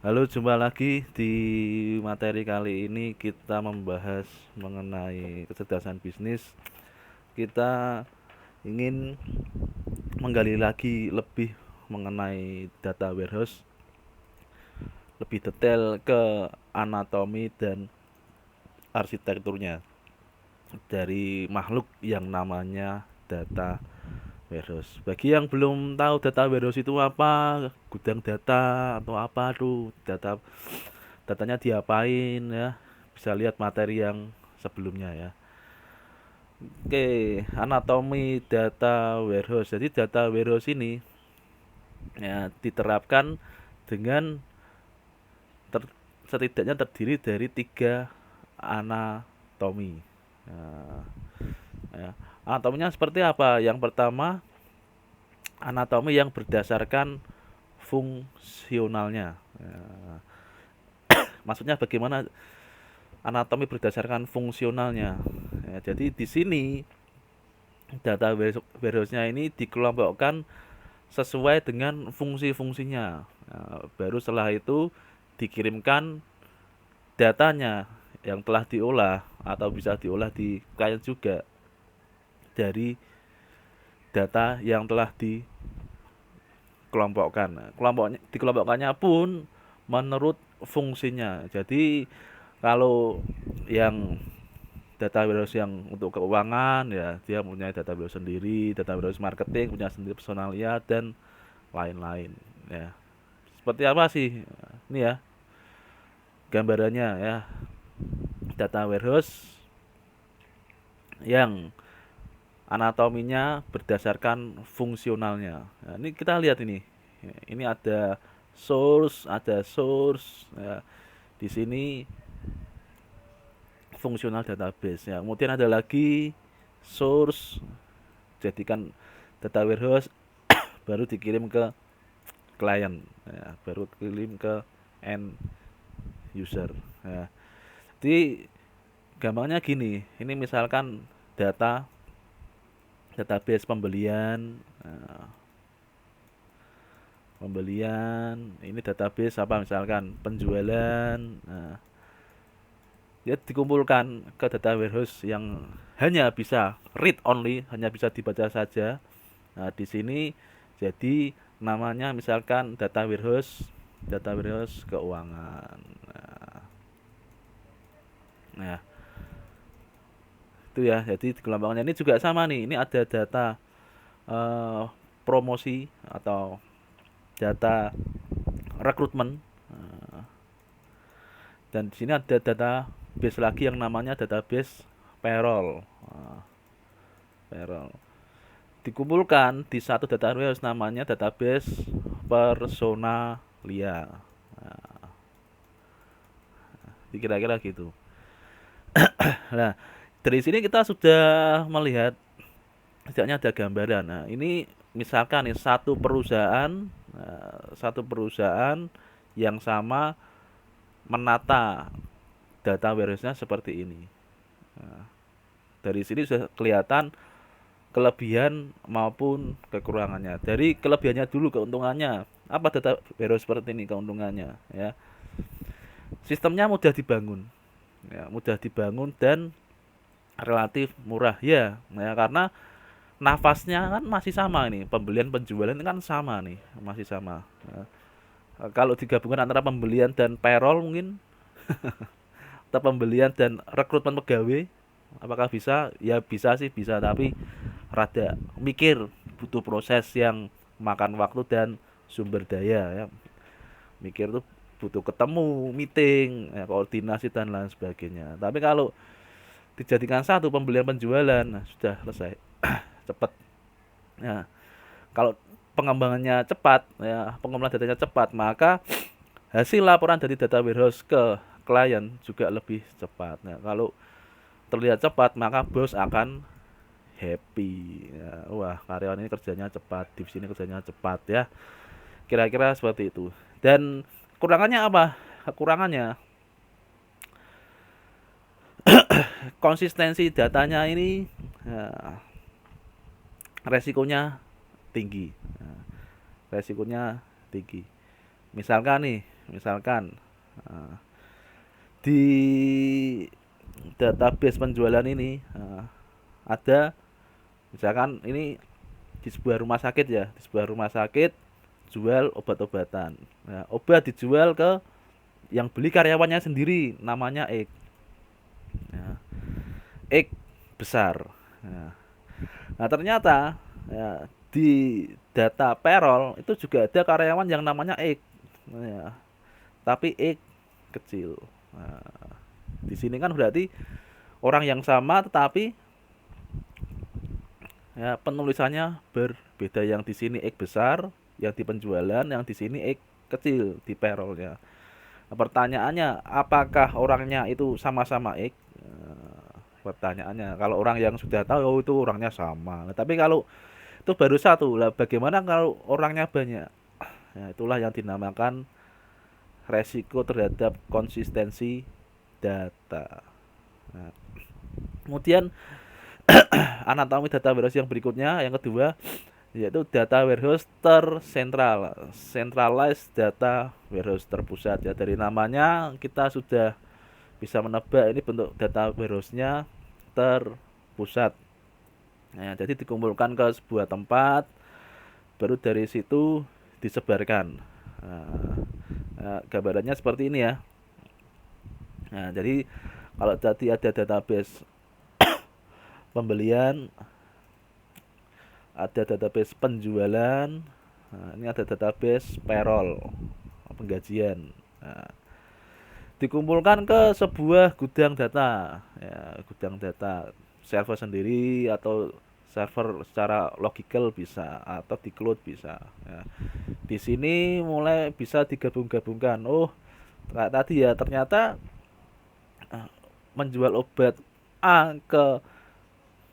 Halo, jumpa lagi di materi kali ini kita membahas mengenai kecerdasan bisnis. Kita ingin menggali lagi lebih mengenai data warehouse, lebih detail ke anatomi dan arsitekturnya dari makhluk yang namanya data warehouse. Bagi yang belum tahu data warehouse itu apa, gudang data atau apa tuh, datanya diapain ya, bisa lihat materi yang sebelumnya ya. Oke, anatomi data warehouse. Jadi data warehouse ini ya diterapkan dengan ter, setidaknya terdiri dari tiga anatomi. Nah, ya. Anatominya seperti apa? Yang pertama, anatomi yang berdasarkan fungsionalnya. Ya, maksudnya bagaimana anatomi berdasarkan fungsionalnya? Ya, jadi di sini data warehouse-nya ini dikelompokkan sesuai dengan fungsi-fungsinya. Nah, baru setelah itu dikirimkan datanya yang telah diolah atau bisa diolah di klien juga dari data yang telah dikelompokkan. Nah, dikelompokkannya pun menurut fungsinya. Jadi kalau yang data warehouse yang untuk keuangan ya dia punya data warehouse sendiri, data warehouse marketing punya sendiri personalia dan lain-lain ya. Seperti apa sih ini ya gambarannya ya, data warehouse yang anatominya berdasarkan fungsionalnya. Nah, ini kita lihat ini. Ini ada source ya. Di sini fungsional database ya. Kemudian ada lagi source, jadikan data warehouse baru dikirim ke klien ya, baru kirim ke end user ya. Jadi gampangnya gini, ini misalkan database pembelian, ini database apa misalkan penjualan, ya dikumpulkan ke data warehouse yang hanya bisa read only, hanya bisa dibaca saja. Nah, di sini jadi namanya misalkan data warehouse keuangan. Nah, itu ya. Jadi gelombangnya ini juga sama nih. Ini ada data eh, promosi atau data rekrutmen, dan di sini ada database lagi yang namanya database payroll. Payroll dikumpulkan di satu database namanya database personalia. Kira-kira gitu. Nah, dari sini kita sudah melihat setidaknya ada gambaran. Nah, ini misalkan nih satu perusahaan yang sama menata data warehouse-nya seperti ini. Dari sini sudah kelihatan kelebihan maupun kekurangannya. Dari kelebihannya dulu, keuntungannya. Apa data warehouse seperti ini keuntungannya ya? Sistemnya mudah dibangun. Ya, mudah dibangun dan relatif murah ya. Ya karena nafasnya kan masih sama nih, pembelian penjualan kan sama nih, masih sama. Ya, kalau digabungkan antara pembelian dan payroll mungkin, atau pembelian dan rekrutmen pegawai, apakah bisa? Ya bisa sih, bisa, tapi rada mikir, butuh proses yang makan waktu dan sumber daya ya. Mikir tuh butuh ketemu, meeting, ya, koordinasi dan lain sebagainya. Tapi kalau dijadikan satu pembelian penjualan, nah, sudah selesai, cepat. Ya, kalau pengembangannya cepat, ya pengumpulan datanya cepat, maka hasil laporan dari data warehouse ke klien juga lebih cepat. Nah, kalau terlihat cepat, maka bos akan happy. Ya, wah, karyawan ini kerjanya cepat, di sini kerjanya cepat ya. Kira-kira seperti itu. Dan kekurangannya apa? Kekurangannya konsistensi datanya ini ya, resikonya tinggi. Ya, resikonya tinggi. Misalkan nih, Misalkan di database penjualan ini ada, misalkan ini di sebuah rumah sakit ya, di sebuah rumah sakit jual obat-obatan. Nah, obat dijual ke yang beli karyawannya sendiri, namanya X. Nah, X besar. Nah, ternyata ya, di data payroll itu juga ada karyawan yang namanya X. Ya, tapi X kecil. Nah, di sini kan berarti orang yang sama tetapi ya penulisannya berbeda, yang di sini X besar, yang di penjualan, yang di sini X kecil di payrollnya. Nah, pertanyaannya apakah orangnya itu sama-sama X? Pertanyaannya kalau orang yang sudah tahu oh, itu orangnya sama. Nah, tapi kalau itu baru satu lah, bagaimana kalau orangnya banyak? Ya, itulah yang dinamakan resiko terhadap konsistensi data. Nah, kemudian anatomi data warehouse yang berikutnya, yang kedua, yaitu data warehouse tersentral, centralized data warehouse, terpusat. Ya, dari namanya kita sudah bisa menebak ini bentuk data warehouse-nya terpusat. Nah, jadi dikumpulkan ke sebuah tempat, baru dari situ disebarkan. Gambarannya seperti ini ya. Nah, jadi kalau tadi ada database pembelian, ada database penjualan, nah, ini ada database payroll, penggajian. Nah, dikumpulkan ke sebuah gudang data, ya, gudang data server sendiri atau server secara logical bisa, atau di cloud bisa. Ya. Di sini mulai bisa digabung-gabungkan. Oh, kayak tadi ya, ternyata menjual obat A ke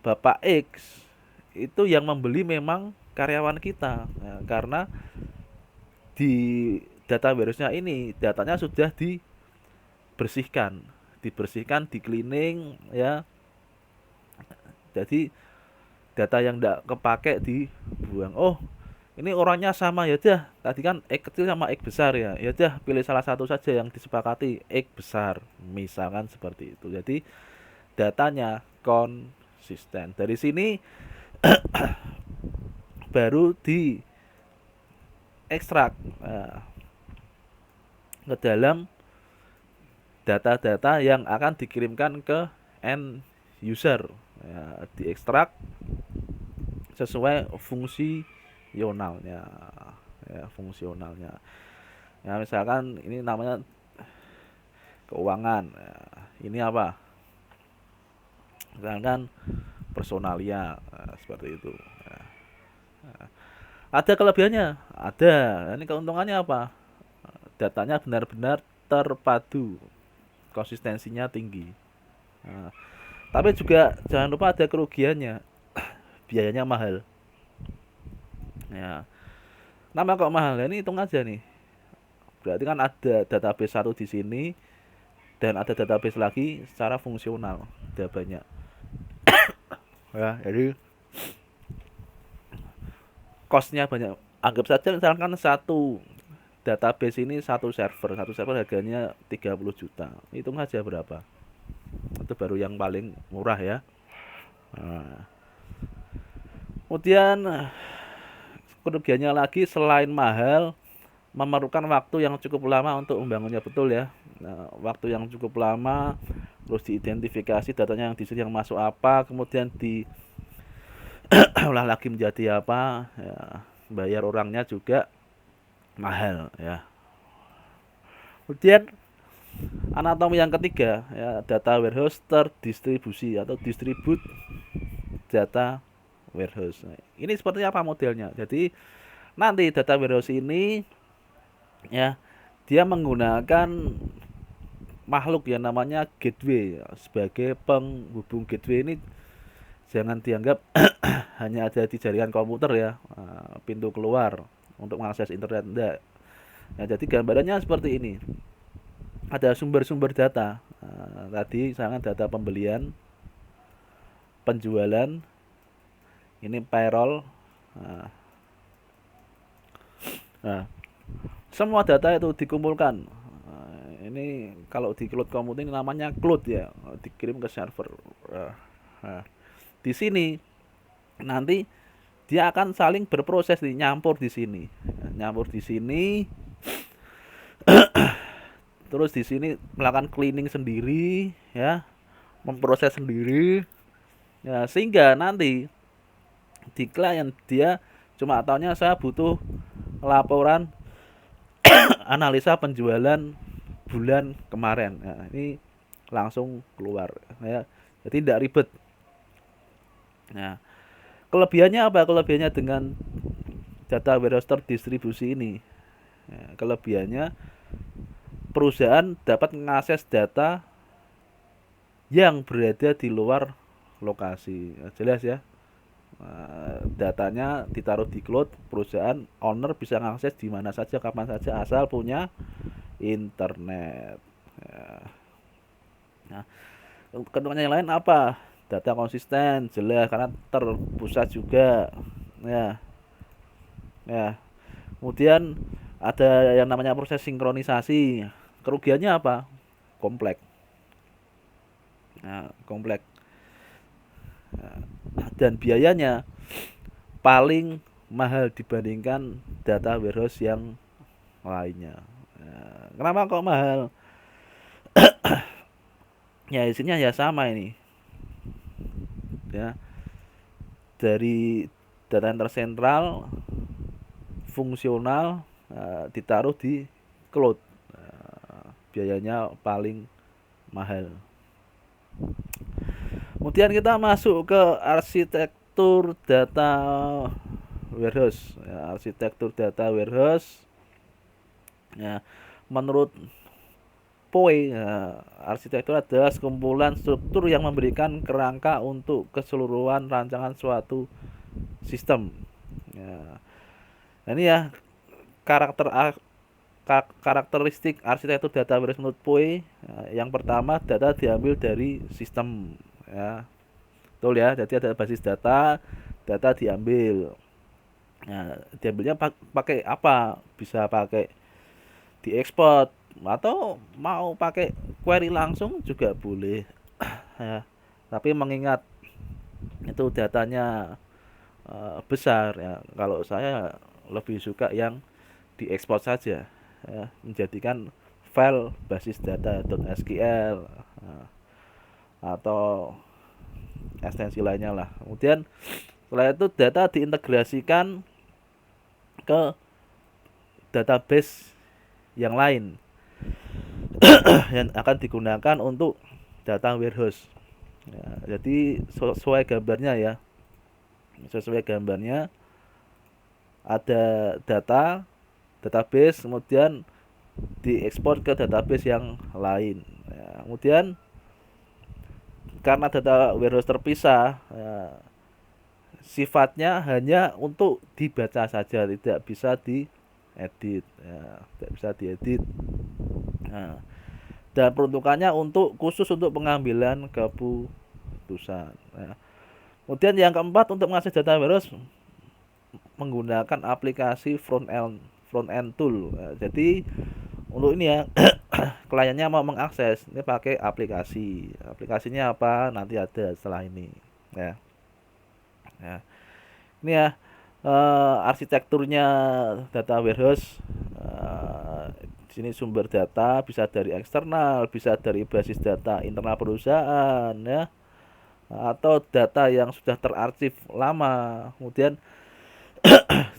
Bapak X itu yang membeli memang karyawan kita. Nah, karena di data warehouse-nya ini datanya sudah dibersihkan, di cleaning ya. Jadi data yang tidak kepake dibuang. Oh, ini orangnya sama ya dah. Tadi kan X kecil sama X besar ya. Ya dah, pilih salah satu saja yang disepakati, X besar. Misalkan seperti itu. Jadi datanya konsisten. Dari sini baru diekstrak ke dalam data-data yang akan dikirimkan ke end user. Ya, diekstrak sesuai fungsionalnya. Ya, fungsionalnya. Ya, misalkan ini namanya keuangan. Ya, ini apa? Misalkan personalia, nah, seperti itu. Ya. Ada kelebihannya, ada. Ini keuntungannya apa? Datanya benar-benar terpadu, konsistensinya tinggi. Nah, tapi juga jangan lupa ada kerugiannya, biayanya mahal. Ya, nama kok mahal? Ini hitung aja nih. Berarti kan ada database satu di sini dan ada database lagi secara fungsional, ada banyak. Ya, jadi costnya banyak. Anggap saja misalkan satu database ini satu server harganya 30 juta. Hitung aja berapa. Itu baru yang paling murah ya. Nah, kemudian kerugiannya lagi selain mahal, memerlukan waktu yang cukup lama untuk membangunnya, betul ya. Nah, waktu yang cukup lama, terus diidentifikasi datanya yang di sini yang masuk apa, kemudian diolah lagi menjadi apa, ya, bayar orangnya juga mahal ya. Kemudian anatomi yang ketiga ya, data warehouse terdistribusi atau distribute data warehouse. Nah, ini seperti apa modelnya? Jadi nanti data warehouse ini ya, dia menggunakan makhluk yang namanya gateway ya, sebagai penghubung. Gateway ini jangan dianggap hanya ada di jaringan komputer ya, pintu keluar untuk mengakses internet, enggak. Nah, jadi gambarannya seperti ini. Ada sumber-sumber data. Tadi misalkan data pembelian, penjualan, ini payroll. Nah, semua data itu dikumpulkan. Ini kalau di cloud computing namanya cloud ya, dikirim ke server. Nah, di sini nanti dia akan saling berproses nih, nyampur di sini, nyampur di sini, terus di sini melakukan cleaning sendiri, ya, memproses sendiri, ya, sehingga nanti di klien dia cuma taunya saya butuh laporan analisa penjualan bulan kemarin. Nah, ini langsung keluar, ya, jadi tidak ribet. Nah, kelebihannya apa? Kelebihannya dengan data warehouse terdistribusi ini, ya, kelebihannya perusahaan dapat mengakses data yang berada di luar lokasi. Nah, jelas ya. Datanya ditaruh di cloud, perusahaan owner bisa mengakses di mana saja, kapan saja, asal punya internet. Nah, keuntungannya yang lain apa? Data konsisten, jelas karena terpusat juga. Ya, ya. Kemudian ada yang namanya proses sinkronisasi. Kerugiannya apa? Kompleks. Nah, kompleks. Dan biayanya paling mahal dibandingkan data warehouse yang lainnya. Kenapa kok mahal? Ya isinya ya sama ini. Ya, dari data center sentral fungsional ditaruh di cloud. Biayanya paling mahal. Kemudian kita masuk ke arsitektur data warehouse. Ya, arsitektur data warehouse. Ya, menurut POE, ya, arsitektur adalah sekumpulan struktur yang memberikan kerangka untuk keseluruhan rancangan suatu sistem. Ya, nah ini ya karakteristik arsitektur data warehouse menurut POE. Ya, yang pertama, data diambil dari sistem. Ya, betul ya. Jadi ada basis data, data diambil. Nah, diambilnya pakai apa? Bisa pakai diekspor atau mau pakai query langsung juga boleh. Ya, tapi mengingat itu datanya besar ya, kalau saya lebih suka yang diekspor saja, ya, menjadikan file basis data .sql atau ekstensi lainnya lah. Kemudian setelah itu data diintegrasikan ke database yang lain yang akan digunakan untuk data warehouse. Ya, jadi sesuai gambarnya ya, sesuai gambarnya ada database, kemudian diekspor ke database yang lain. Ya, kemudian karena data warehouse terpisah, ya, sifatnya hanya untuk dibaca saja, tidak bisa diedit, ya, tidak bisa diedit. Nah, dan peruntukannya khusus untuk pengambilan keputusan. Nah, kemudian yang keempat, untuk mengakses data warehouse menggunakan aplikasi front end tool. Nah, jadi untuk ini ya, kliennya mau mengakses ini pakai aplikasi. Aplikasinya apa? Nanti ada setelah ini. Ya. Ya. Ini ya arsitekturnya data warehouse. Di sini sumber data bisa dari eksternal, bisa dari basis data internal perusahaan, ya, atau data yang sudah terarsip lama. Kemudian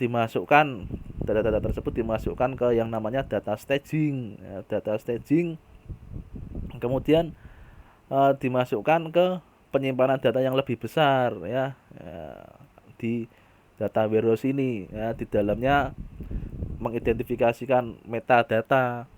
dimasukkan data-data tersebut dimasukkan ke yang namanya data staging, ya, data staging. Kemudian dimasukkan ke penyimpanan data yang lebih besar, ya, di data warehouse ini, ya, di dalamnya mengidentifikasikan metadata.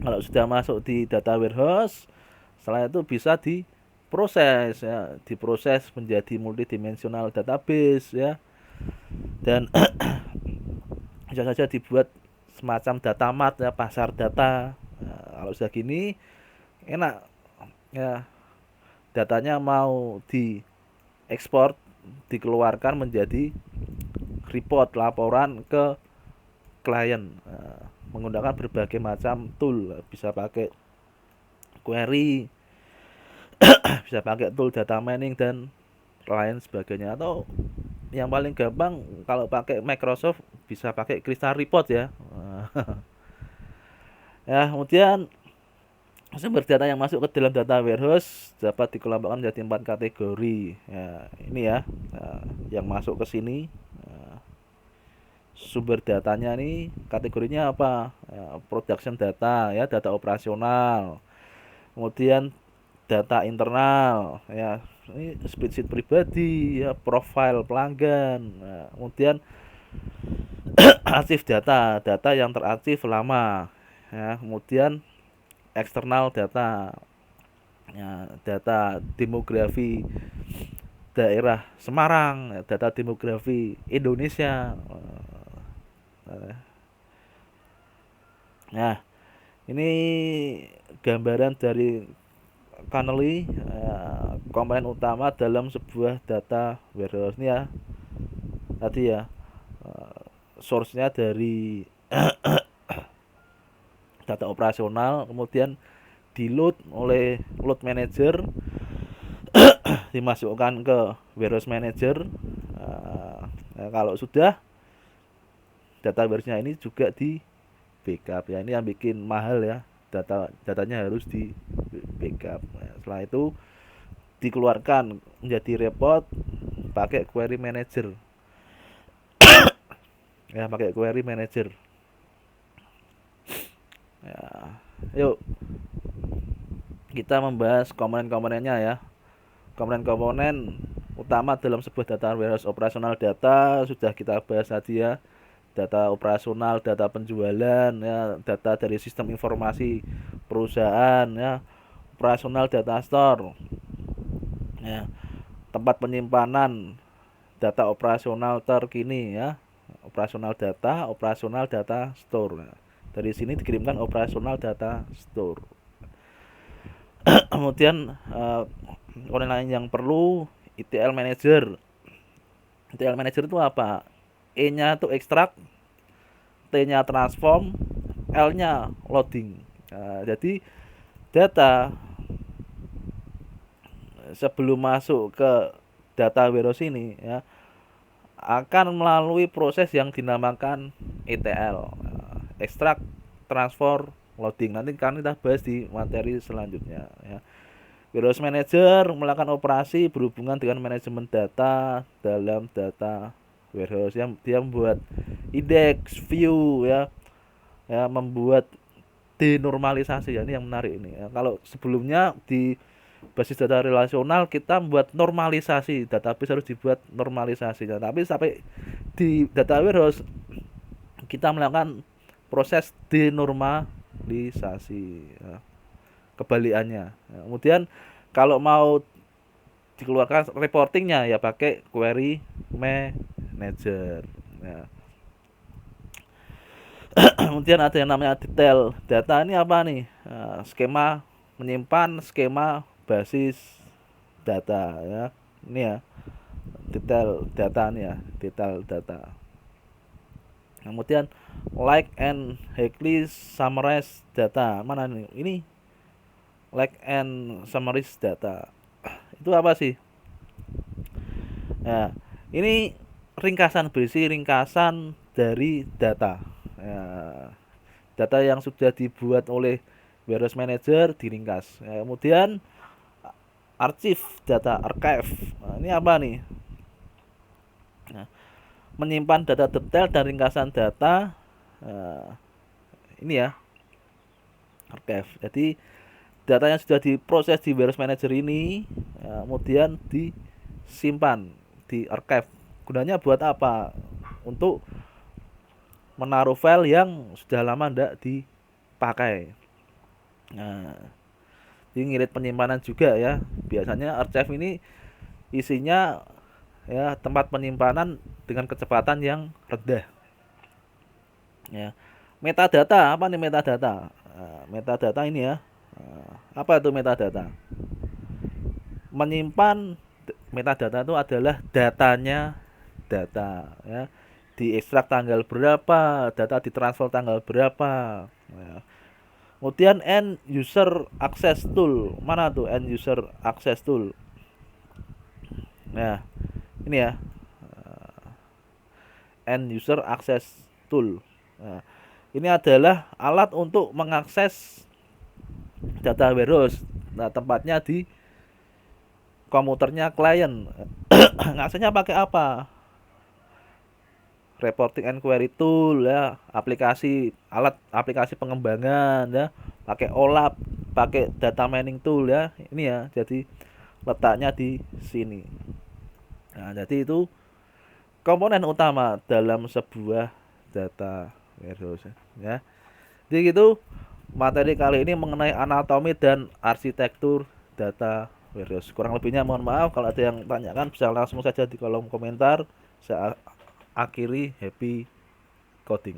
Kalau sudah masuk di data warehouse, setelah itu bisa diproses, ya, diproses menjadi multidimensional database, ya, dan bisa saja dibuat semacam data mart, ya, pasar data. Nah, kalau sudah gini enak, ya, datanya mau diekspor, dikeluarkan menjadi report, laporan ke klien, menggunakan berbagai macam tool, bisa pakai query, bisa pakai tool data mining dan lain sebagainya. Atau yang paling gampang kalau pakai Microsoft bisa pakai Crystal Report ya. Ya, kemudian sumber data yang masuk ke dalam data warehouse dapat dikelompokkan menjadi 4 kategori. Ya, ini ya, yang masuk ke sini. Sumber datanya nih kategorinya apa? Ya, production data ya, data operasional. Kemudian data internal ya, ini spreadsheet pribadi ya, profil pelanggan. Nah, kemudian arsip data, data yang terarsip lama ya. Kemudian eksternal data ya, data demografi daerah Semarang, data demografi Indonesia. Nah, ini gambaran dari Canary, komponen utama dalam sebuah data warehouse ini ya. Tadi ya, source-nya dari data operasional, kemudian di load oleh load manager, dimasukkan ke warehouse manager. Nah, kalau sudah data warehouse-nya ini juga di backup ya, ini yang bikin mahal ya, datanya harus di backup. Nah, setelah itu dikeluarkan menjadi report pakai query manager ya, pakai query manager ya. Yuk kita membahas komponen-komponennya ya. Komponen-komponen utama dalam sebuah data warehouse operasional data sudah kita bahas tadi ya. Data operasional, data penjualan ya, data dari sistem informasi perusahaan ya, operasional data store ya, tempat penyimpanan data operasional terkini ya, operasional data store. Nah, dari sini dikirimkan operasional data store. Kemudian komponen lain yang perlu, ETL manager. ETL manager itu apa? E-nya itu extract, T-nya transform, L-nya loading. Nah, jadi data sebelum masuk ke data warehouse ini ya akan melalui proses yang dinamakan ETL, extract, transfer, loading. Nanti kan kita bahas di materi selanjutnya ya. Warehouse manager melakukan operasi berhubungan dengan manajemen data dalam data warehouse, yang dia membuat index, view ya, membuat denormalisasi ya, ini yang menarik ini ya. Kalau sebelumnya di basis data relasional kita membuat normalisasi, database harus dibuat normalisasi ya. Tapi sampai di data warehouse kita melakukan proses denormalisasi ya. Kebalikannya ya. Kemudian kalau mau dikeluarkan reportingnya ya pakai query manager ya. Kemudian ada yang namanya detail data, ini apa nih? Skema menyimpan skema basis data ya, ini ya detail data nih ya, detail data. Kemudian like and highly summarize data, mana nih? Ini like and summarize data itu apa sih? Nah, ini ringkasan, berisi ringkasan dari data ya, data yang sudah dibuat oleh warehouse manager diringkas ya. Kemudian arsip data, archive. Nah, ini apa nih? Nah, menyimpan data detail dan ringkasan data. Ini ya, archive. Jadi data yang sudah diproses di warehouse manager ini ya, kemudian disimpan di archive. Gunanya buat apa? Untuk menaruh file yang sudah lama tidak dipakai. Nah, ini ngirit penyimpanan juga ya. Biasanya archive ini isinya ya tempat penyimpanan dengan kecepatan yang rendah. Ya. Metadata, apa nih metadata? Metadata ini ya. Apa itu metadata? Menyimpan metadata itu adalah datanya data ya, diekstrak tanggal berapa, data ditransfer tanggal berapa. Nah, kemudian end user access tool, mana tuh end user access tool? Nah, ini ya, end user access tool. Nah, ini adalah alat untuk mengakses data warehouse. Nah, tempatnya di komputernya klien. Ngaksesnya pakai apa? Reporting and query tool ya, aplikasi pengembangan ya, pakai OLAP, pakai data mining tool ya. Ini ya, jadi letaknya di sini. Nah, jadi itu komponen utama dalam sebuah data warehouse ya. Jadi gitu materi kali ini mengenai anatomi dan arsitektur data warehouse. Kurang lebihnya mohon maaf, kalau ada yang tanyakan bisa langsung saja di kolom komentar. Saya akhiri, happy coding.